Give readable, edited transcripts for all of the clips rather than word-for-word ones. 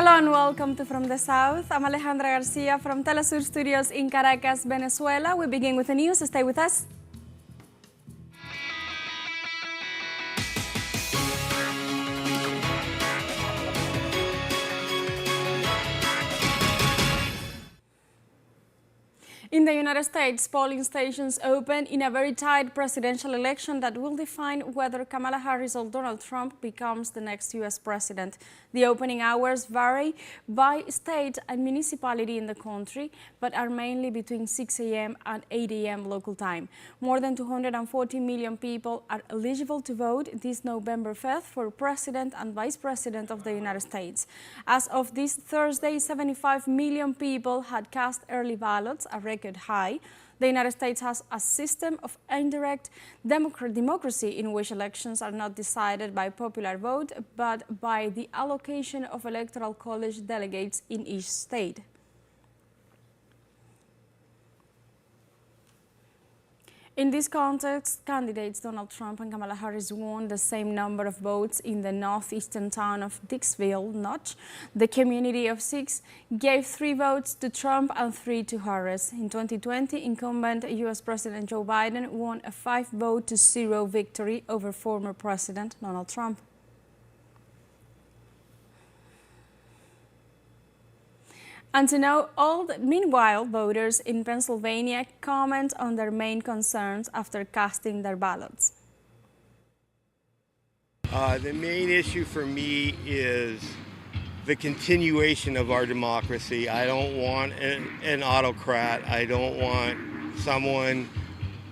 Hello and welcome to From the South. I'm Alejandra Garcia from TeleSUR Studios in Caracas, Venezuela. We begin with the news. Stay with us. In the United States, polling stations open in a very tight presidential election that will define whether Kamala Harris or Donald Trump becomes the next U.S. president. The opening hours vary by state and municipality in the country, but are mainly between 6 a.m. and 8 a.m. local time. More than 240 million people are eligible to vote this November 5th for president and vice president of the United States. As of this Thursday, 75 million people had cast early ballots, a record high. The United States has a system of indirect democracy in which elections are not decided by popular vote, but by the allocation of electoral college delegates in each state. In this context, candidates Donald Trump and Kamala Harris won the same number of votes in the northeastern town of Dixville Notch. The community of 6 gave 3 votes to Trump and 3 to Harris. In 2020, incumbent U.S. President Joe Biden won a 5-vote-to-0 victory over former President Donald Trump. And to know all meanwhile, voters in Pennsylvania comment on their main concerns after casting their ballots. The main issue for me is the continuation of our democracy. I don't want an autocrat. I don't want someone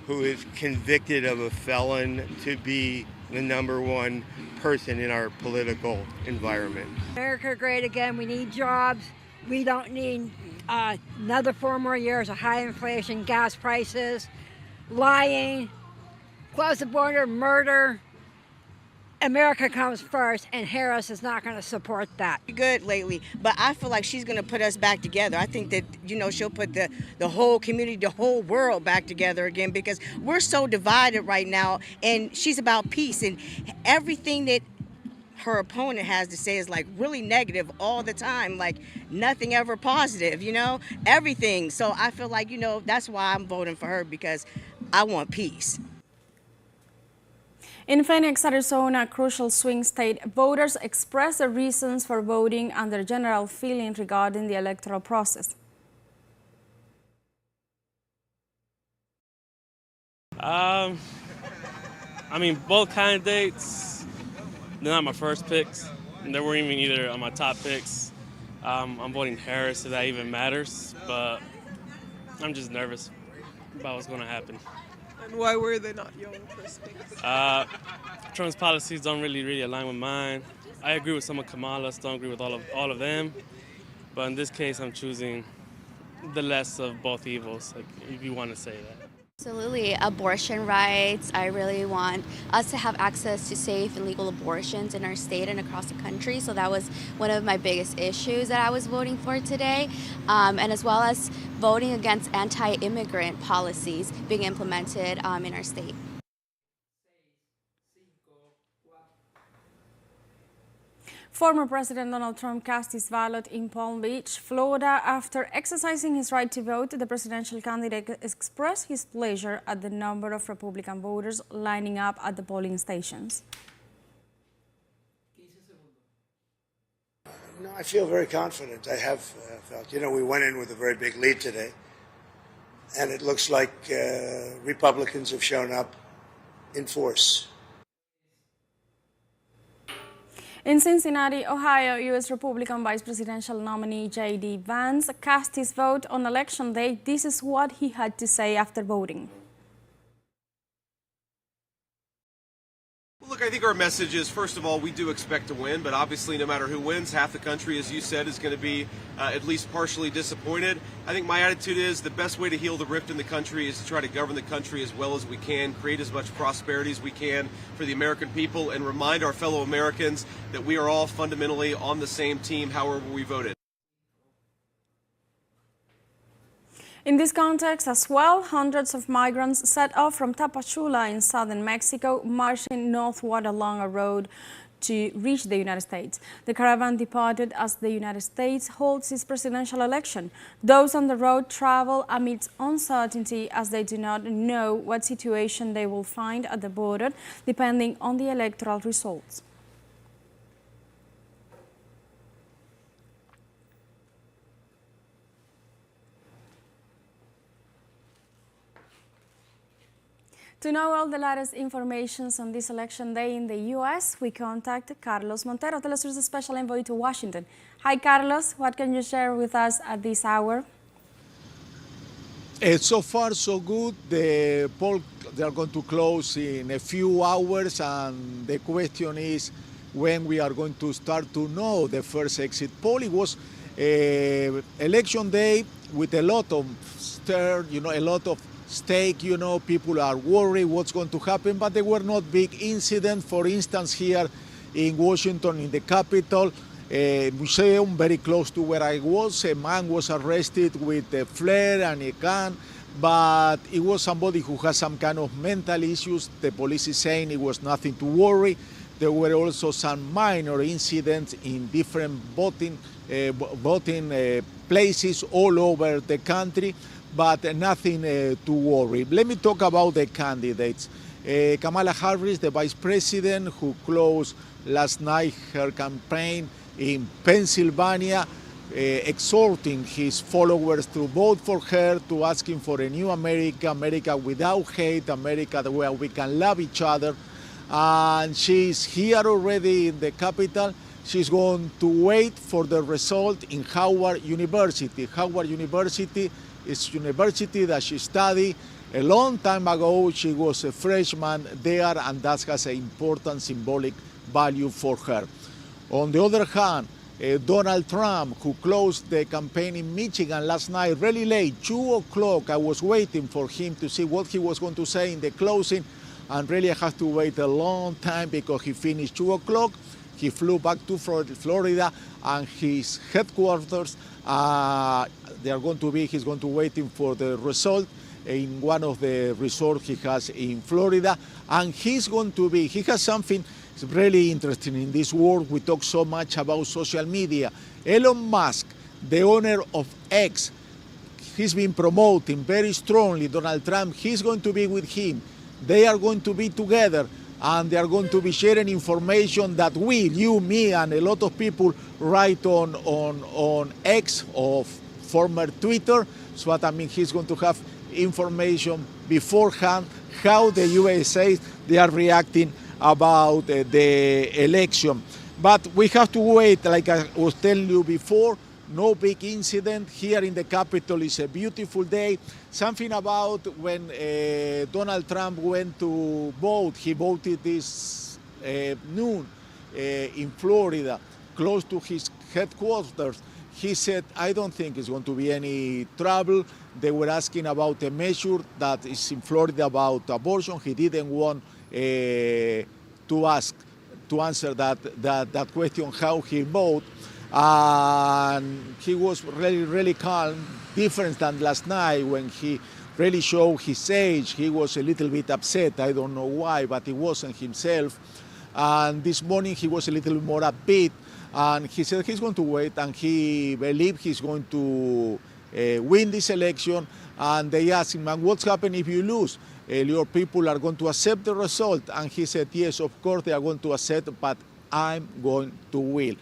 who is convicted of a felon to be the #1 person in our political environment. America great again. We need jobs. We don't need another 4 more years of high inflation, gas prices, lying, close the border, murder. America comes first, and Harris is not going to support that. Good lately, but I feel like she's going to put us back together. I think that, she'll put the whole community, the whole world back together again, because we're so divided right now, and she's about peace, and everything that her opponent has to say is like really negative all the time, like nothing ever positive, everything. So I feel like, that's why I'm voting for her, because I want peace. In Phoenix, Arizona, a crucial swing state, voters expressed their reasons for voting and their general feeling regarding the electoral process. Both candidates, they're not my first picks, and they weren't even either on my top picks. I'm voting Harris if that even matters, but I'm just nervous about what's going to happen. And why were they not your first picks? Trump's policies don't really align with mine. I agree with some of Kamala's, don't agree with all of them, but in this case, I'm choosing the less of both evils, if you want to say that. Absolutely. Abortion rights. I really want us to have access to safe and legal abortions in our state and across the country. So that was one of my biggest issues that I was voting for today. And as well as voting against anti-immigrant policies being implemented in our state. Former President Donald Trump cast his ballot in Palm Beach, Florida. After exercising his right to vote, the presidential candidate expressed his pleasure at the number of Republican voters lining up at the polling stations. No, I feel very confident. I have felt, we went in with a very big lead today, and it looks like Republicans have shown up in force. In Cincinnati, Ohio, U.S. Republican Vice Presidential nominee J.D. Vance cast his vote on Election Day. This is what he had to say after voting. Well, look, I think our message is, first of all, we do expect to win, but obviously no matter who wins, half the country, as you said, is going to be at least partially disappointed. I think my attitude is the best way to heal the rift in the country is to try to govern the country as well as we can, create as much prosperity as we can for the American people, and remind our fellow Americans that we are all fundamentally on the same team, however we voted. In this context as well, hundreds of migrants set off from Tapachula in southern Mexico, marching northward along a road to reach the United States. The caravan departed as the United States holds its presidential election. Those on the road travel amidst uncertainty as they do not know what situation they will find at the border, depending on the electoral results. To know all the latest information on this election day in the U.S., we contact Carlos Montero, TeleSUR's special envoy to Washington. Hi, Carlos. What can you share with us at this hour? So far, so good. The poll, they are going to close in a few hours, and the question is when we are going to start to know the first exit poll. It was election day with a lot of stir, a lot of stake, people are worried what's going to happen, but there were not big incidents. For instance, here in Washington, in the Capitol, museum very close to where I was, a man was arrested with a flare and a gun, but it was somebody who has some kind of mental issues. The police is saying it was nothing to worry. There were also some minor incidents in different voting places all over the country, but nothing to worry. Let me talk about the candidates. Kamala Harris, the vice president, who closed last night her campaign in Pennsylvania, exhorting his followers to vote for her, to asking for a new America, America without hate, America where we can love each other. And she's here already in the Capitol. She's going to wait for the result in Howard University. Howard University is a university that she studied a long time ago. She was a freshman there, and that has an important symbolic value for her. On the other hand, Donald Trump, who closed the campaign in Michigan last night really late, 2 o'clock, I was waiting for him to see what he was going to say in the closing, and really I had to wait a long time because he finished 2 o'clock. He flew back to Florida, and his headquarters, he's going to waiting for the result in one of the resorts he has in Florida. And he has something really interesting in this world. We talk so much about social media. Elon Musk, the owner of X, he's been promoting very strongly Donald Trump. He's going to be with him. They are going to be together, and they are going to be sharing information that you, me, and a lot of people write on X, or former Twitter. So what I mean, he's going to have information beforehand how the USA they are reacting about the election. But we have to wait, like I was telling you before. No big incident here in the Capitol. It's a beautiful day. Something about when Donald Trump went to vote, he voted this noon in Florida, close to his headquarters. He said, I don't think it's going to be any trouble. They were asking about a measure that is in Florida about abortion. He didn't want to answer that question, how he voted. And he was really, really calm, different than last night when he really showed his age. He was a little bit upset. I don't know why, but he wasn't himself. And this morning he was a little bit more upbeat, and he said he's going to wait, and he believes he's going to win this election. And they asked him, and what's happening if you lose? Your people are going to accept the result? And he said, yes, of course they are going to accept, but I'm going to win.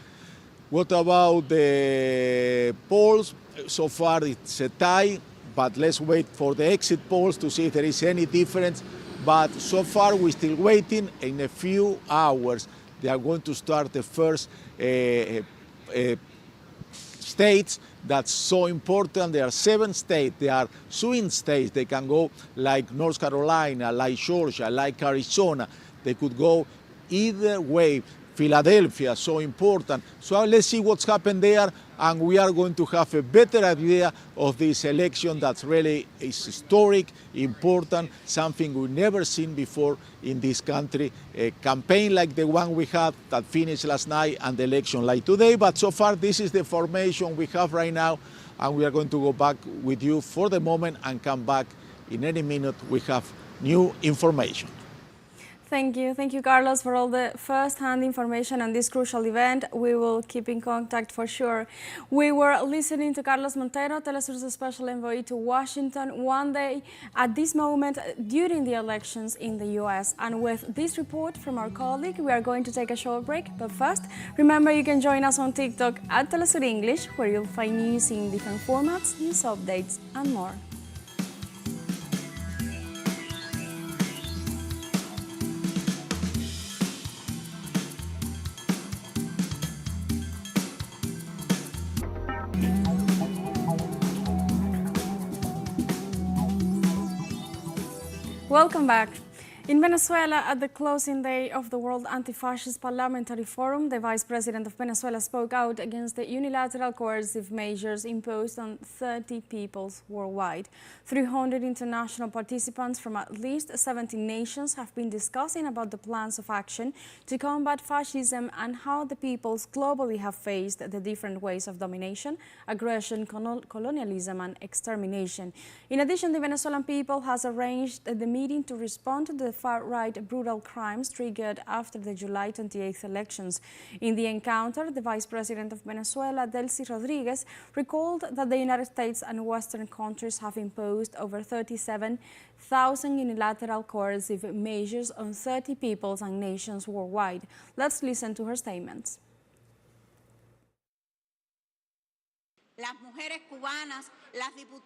What about the polls? So far it's a tie, but let's wait for the exit polls to see if there is any difference. But so far we're still waiting. In a few hours they are going to start the first states that's so important. There are 7 states. They are swing states. They can go like North Carolina, like Georgia, like Arizona. They could go either way. Philadelphia, so important. So let's see what's happened there, and we are going to have a better idea of this election that's really is historic, important, something we've never seen before in this country, a campaign like the one we had that finished last night and the election like today. But so far, this is the formation we have right now, and we are going to go back with you for the moment and come back in any minute. We have new information. Thank you. Thank you, Carlos, for all the first-hand information on this crucial event. We will keep in contact for sure. We were listening to Carlos Montero, TeleSUR's special envoy to Washington, one day at this moment during the elections in the U.S. And with this report from our colleague, we are going to take a short break. But first, remember you can join us on TikTok at TeleSUR English, where you'll find news in different formats, news updates, and more. Welcome back. In Venezuela, at the closing day of the World Anti-Fascist Parliamentary Forum, the Vice President of Venezuela spoke out against the unilateral coercive measures imposed on 30 peoples worldwide. 300 international participants from at least 17 nations have been discussing about the plans of action to combat fascism and how the peoples globally have faced the different ways of domination, aggression, colonialism, and extermination. In addition, the Venezuelan people has arranged the meeting to respond to the far-right brutal crimes triggered after the July 28th elections. In the encounter, the Vice President of Venezuela, Delcy Rodriguez, recalled that the United States and Western countries have imposed over 37,000 unilateral coercive measures on 30 peoples and nations worldwide. Let's listen to her statements.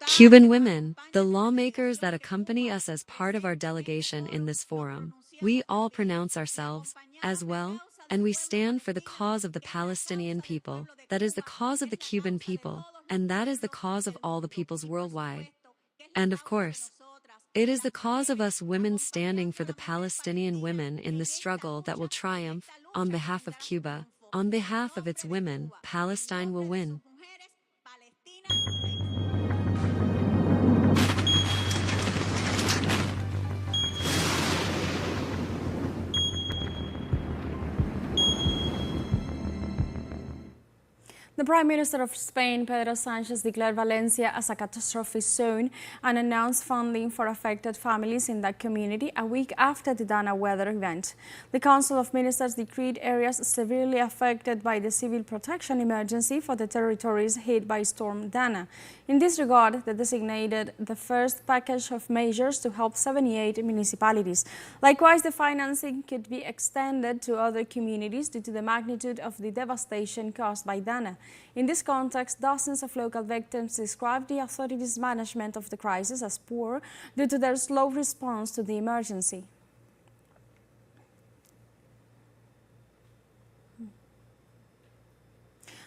Cuban women, the lawmakers that accompany us as part of our delegation in this forum, we all pronounce ourselves as well, and we stand for the cause of the Palestinian people, that is the cause of the Cuban people, and that is the cause of all the peoples worldwide. And of course, it is the cause of us women standing for the Palestinian women in the struggle that will triumph. On behalf of Cuba, on behalf of its women, Palestine will win. The Prime Minister of Spain, Pedro Sánchez, declared Valencia as a catastrophe zone and announced funding for affected families in that community a week after the Dana weather event. The Council of Ministers decreed areas severely affected by the civil protection emergency for the territories hit by Storm Dana. In this regard, they designated the first package of measures to help 78 municipalities. Likewise, the financing could be extended to other communities due to the magnitude of the devastation caused by Dana. In this context, dozens of local victims described the authorities' management of the crisis as poor due to their slow response to the emergency.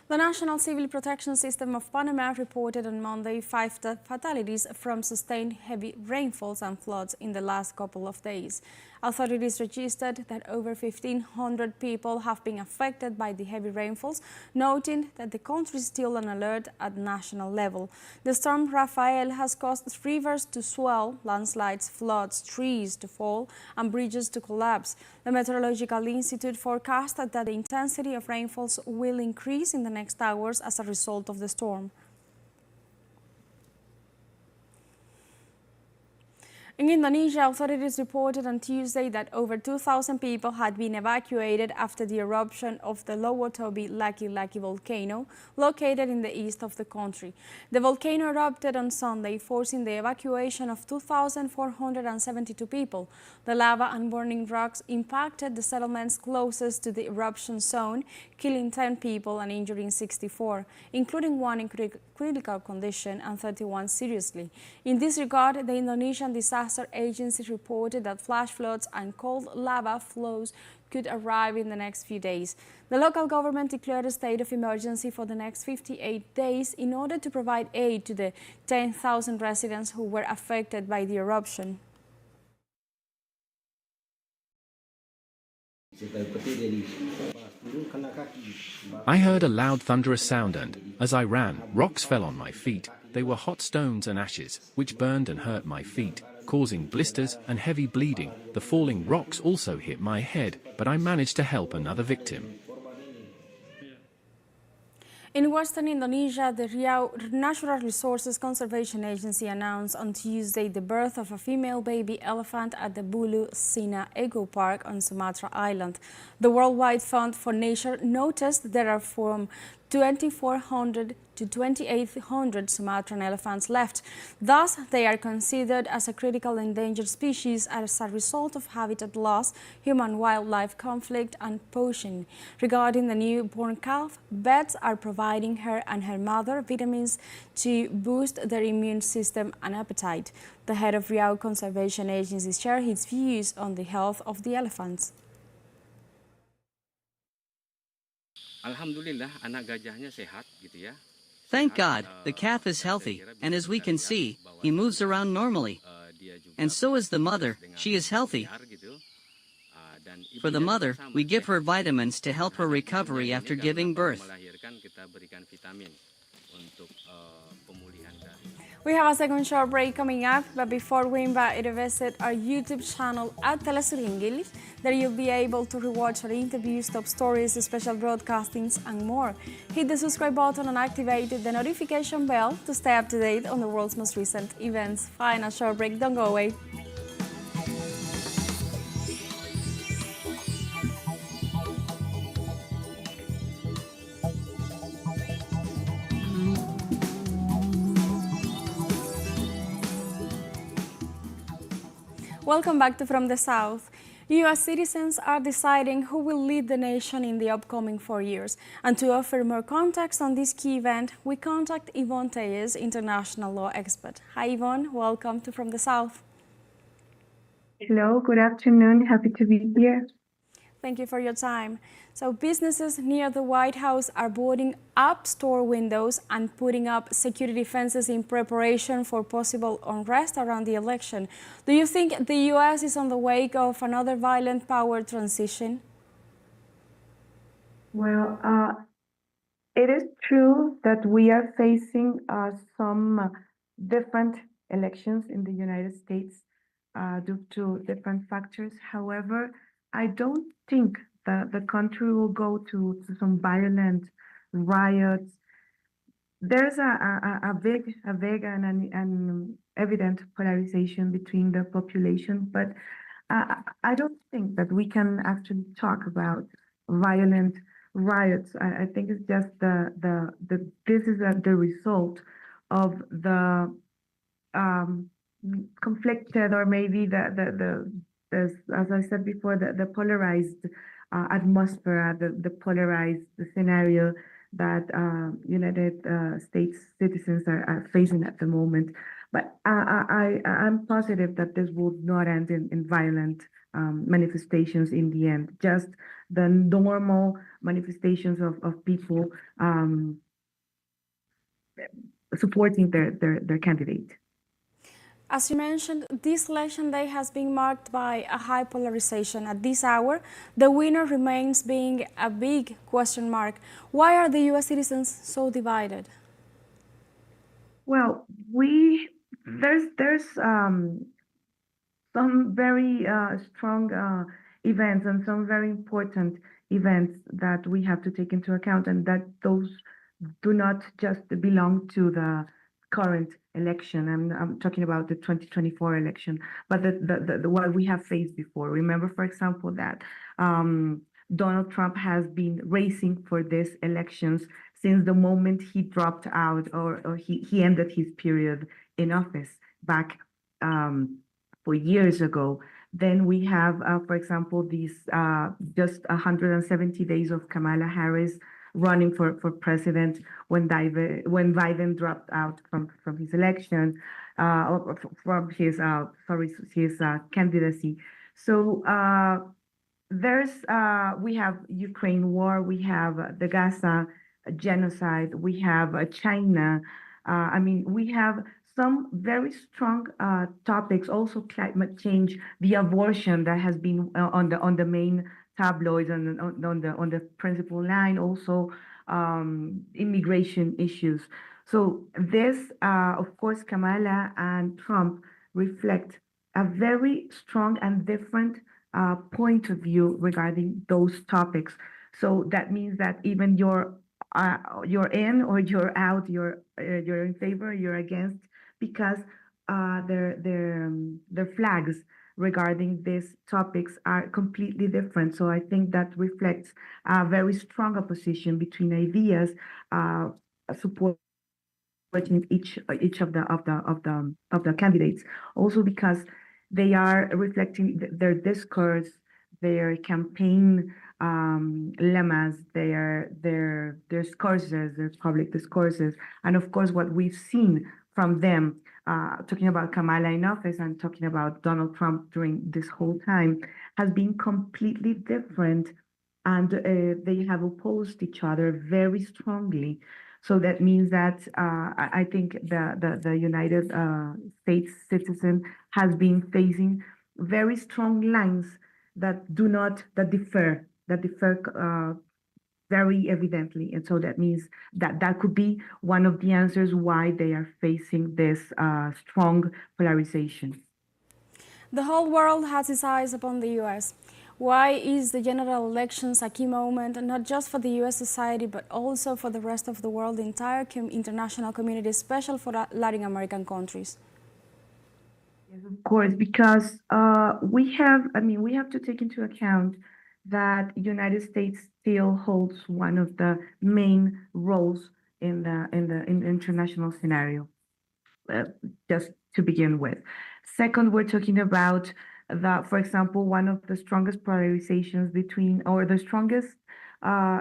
The National Civil Protection System of Panama reported on Monday 5 fatalities from sustained heavy rainfalls and floods in the last couple of days. Authorities registered that over 1,500 people have been affected by the heavy rainfalls, noting that the country is still on alert at national level. The storm Rafael has caused rivers to swell, landslides, floods, trees to fall, and bridges to collapse. The Meteorological Institute forecast that the intensity of rainfalls will increase in the next hours as a result of the storm. In Indonesia, authorities reported on Tuesday that over 2,000 people had been evacuated after the eruption of the Lower Tobi Laki-Laki volcano located in the east of the country. The volcano erupted on Sunday, forcing the evacuation of 2,472 people. The lava and burning rocks impacted the settlements closest to the eruption zone, killing 10 people and injuring 64, including one in critical condition and 31 seriously. In this regard, the Indonesian Disaster Agency reported that flash floods and cold lava flows could arrive in the next few days. The local government declared a state of emergency for the next 58 days in order to provide aid to the 10,000 residents who were affected by the eruption. I heard a loud thunderous sound and, as I ran, rocks fell on my feet. They were hot stones and ashes, which burned and hurt my feet, causing blisters and heavy bleeding. The falling rocks also hit my head, but I managed to help another victim. In western Indonesia, the Riau Natural Resources Conservation Agency announced on Tuesday the birth of a female baby elephant at the Bulu Sina Eco Park on Sumatra Island. The Worldwide Fund for Nature noticed there are from 2,400 to 2,800 Sumatran elephants left. Thus, they are considered as a critical endangered species as a result of habitat loss, human-wildlife conflict, and poaching. Regarding the newborn calf, vets are providing her and her mother vitamins to boost their immune system and appetite. The head of Riau Conservation Agency shared his views on the health of the elephants. Alhamdulillah, anak gajahnya sehat gitu ya. Thank God, the calf is healthy, and as we can see, he moves around normally. And so is the mother, she is healthy. For the mother, we give her vitamins to help her recovery after giving birth. We have a second short break coming up, but before we invite you to visit our YouTube channel at TeleSUR English, there you'll be able to rewatch our interviews, top stories, special broadcastings, and more. Hit the subscribe button and activate the notification bell to stay up to date on the world's most recent events. Fine, a short break, don't go away. Welcome back to From the South. U.S. citizens are deciding who will lead the nation in the upcoming 4 years. And to offer more context on this key event, we contact Yvonne Tellez, international law expert. Hi Yvonne, welcome to From the South. Hello, good afternoon. Happy to be here. Thank you for your time. So businesses near the White House are boarding up store windows and putting up security fences in preparation for possible unrest around the election. Do you think the U.S. is on the wake of another violent power transition? Well, it is true that we are facing some different elections in the United States due to different factors. However, I don't think that the country will go to some violent riots. There's a big and an evident polarization between the population, but I don't think that we can actually talk about violent riots. I think it's just this is the result of the conflicted, or maybe as I said before, the polarized atmosphere, the polarized scenario that United States citizens are facing at the moment. But I'm positive that this will not end in violent manifestations in the end, just the normal manifestations of people supporting their candidate. As you mentioned, this election day has been marked by a high polarization. At this hour, the winner remains being a big question mark. Why are the U.S. citizens so divided? Well, there's some very strong events and some very important events that we have to take into account, and that those do not just belong to the current election. I'm talking about the 2024 election, but the what we have faced before. Remember, for example, that Donald Trump has been racing for these elections since the moment he dropped out, or he ended his period in office back 4 years ago. Then we have, for example, these just 170 days of Kamala Harris running for president when Biden dropped out from his election, or from his candidacy. So we have Ukraine war, we have the Gaza genocide, we have China. I mean, we have some very strong topics, also climate change, the abortion that has been on the main tabloids and on the principal line, also immigration issues. So this, of course, Kamala and Trump reflect a very strong and different point of view regarding those topics. So that means that even your you're in or you're out, you're in favor, you're against, because their flags regarding these topics are completely different. So I think that reflects a very strong opposition between ideas, supporting each of the candidates. Also because they are reflecting their discourse, their campaign lemmas, their discourses, their public discourses, and of course what we've seen from them, talking about Kamala in office and talking about Donald Trump during this whole time, has been completely different, and they have opposed each other very strongly. So that means that I think the United States citizen has been facing very strong lines that differ very evidently. And so that means that could be one of the answers why they are facing this strong polarization. The whole world has its eyes upon the US. Why is the general elections a key moment, not just for the US society, but also for the rest of the world, the entire international community, especially for Latin American countries? Yes, of course, because we have to take into account that United States still holds one of the main roles in the international scenario, just to begin with. Second, we're talking about for example, one of the strongest polarizations between, or the strongest,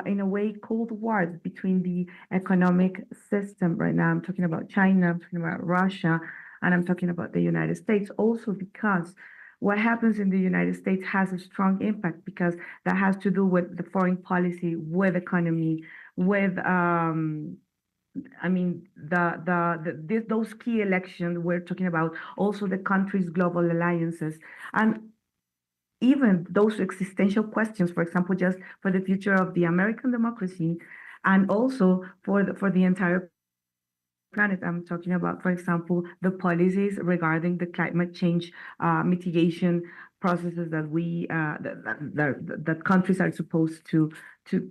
in a way, cold wars between the economic system right now. I'm talking about China, I'm talking about Russia, and I'm talking about the United States, also because what happens in the United States has a strong impact, because that has to do with the foreign policy, with economy, with those key elections we're talking about, also the country's global alliances, and even those existential questions, for example, just for the future of the American democracy, and also for the entire planet. I'm talking about, for example, the policies regarding the climate change mitigation processes that that countries are supposed to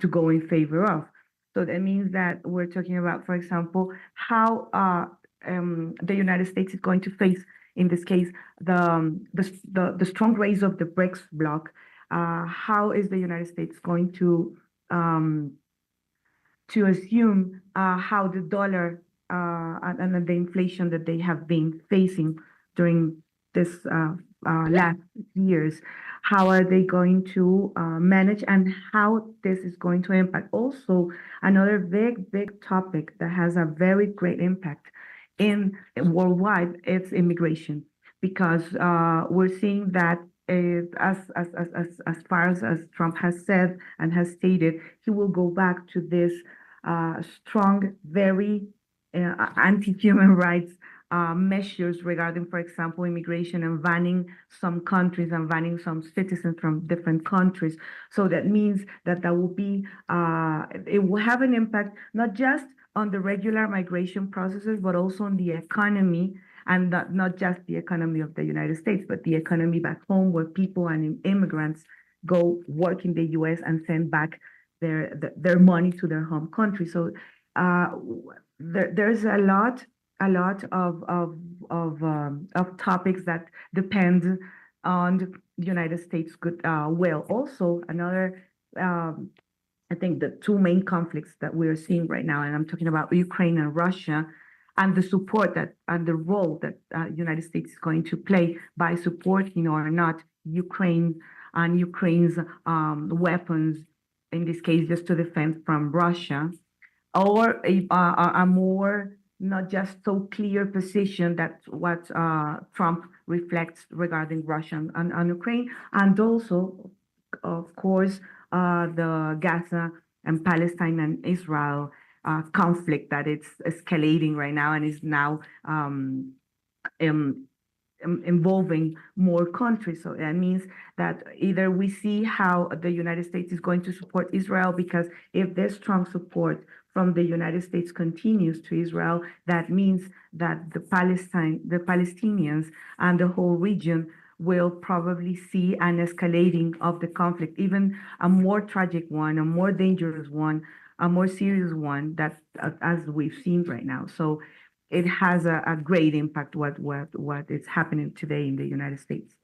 go in favor of. So that means that we're talking about, for example, how the United States is going to face, in this case, the strong raise of the BRICS bloc. How is the United States going to assume how the dollar and the inflation that they have been facing during this last years, how are they going to manage, and how this is going to impact? Also, another big topic that has a very great impact in worldwide, it's immigration, because we're seeing that as far as Trump has said and has stated, he will go back to this strong, very anti-human rights measures regarding, for example, immigration, and banning some countries and banning some citizens from different countries. So that means that will be, it will have an impact not just on the regular migration processes, but also on the economy, and not just the economy of the United States, but the economy back home, where people and immigrants go work in the US and send back their money to their home country. So there's a lot of topics that depend on the United States good will. Also, another, I think the two main conflicts that we're seeing right now, and I'm talking about Ukraine and Russia, and the support that and the role that United States is going to play by supporting or not Ukraine and Ukraine's weapons, in this case, just to defend from Russia, or a more not just so clear position that what Trump reflects regarding Russia and Ukraine, and also, of course, the Gaza and Palestine and Israel conflict that it's escalating right now and is now involving more countries. So that means that either we see how the United States is going to support Israel, because if this strong support from the United States continues to Israel, that means that the Palestinians and the whole region will probably see an escalating of the conflict, even a more tragic one, a more dangerous one, a more serious one that as we've seen right now. So it has a great impact what is happening today in the United States.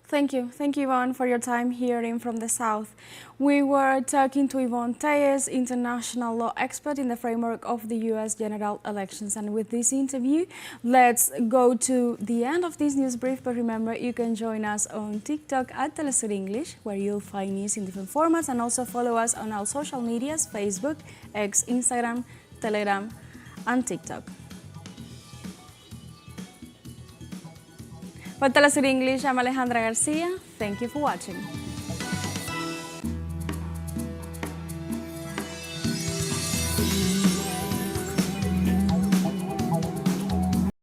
Thank you, Yvonne, for your time hearing from the South. We were talking to Yvonne Tellez, international law expert in the framework of the U.S. general elections. And with this interview, let's go to the end of this news brief. But remember, you can join us on TikTok at TeleSUR English, where you'll find news in different formats, and also follow us on our social medias, Facebook, X, Instagram, Telegram, and TikTok. For TeleSUR English, I'm Alejandra Garcia. Thank you for watching.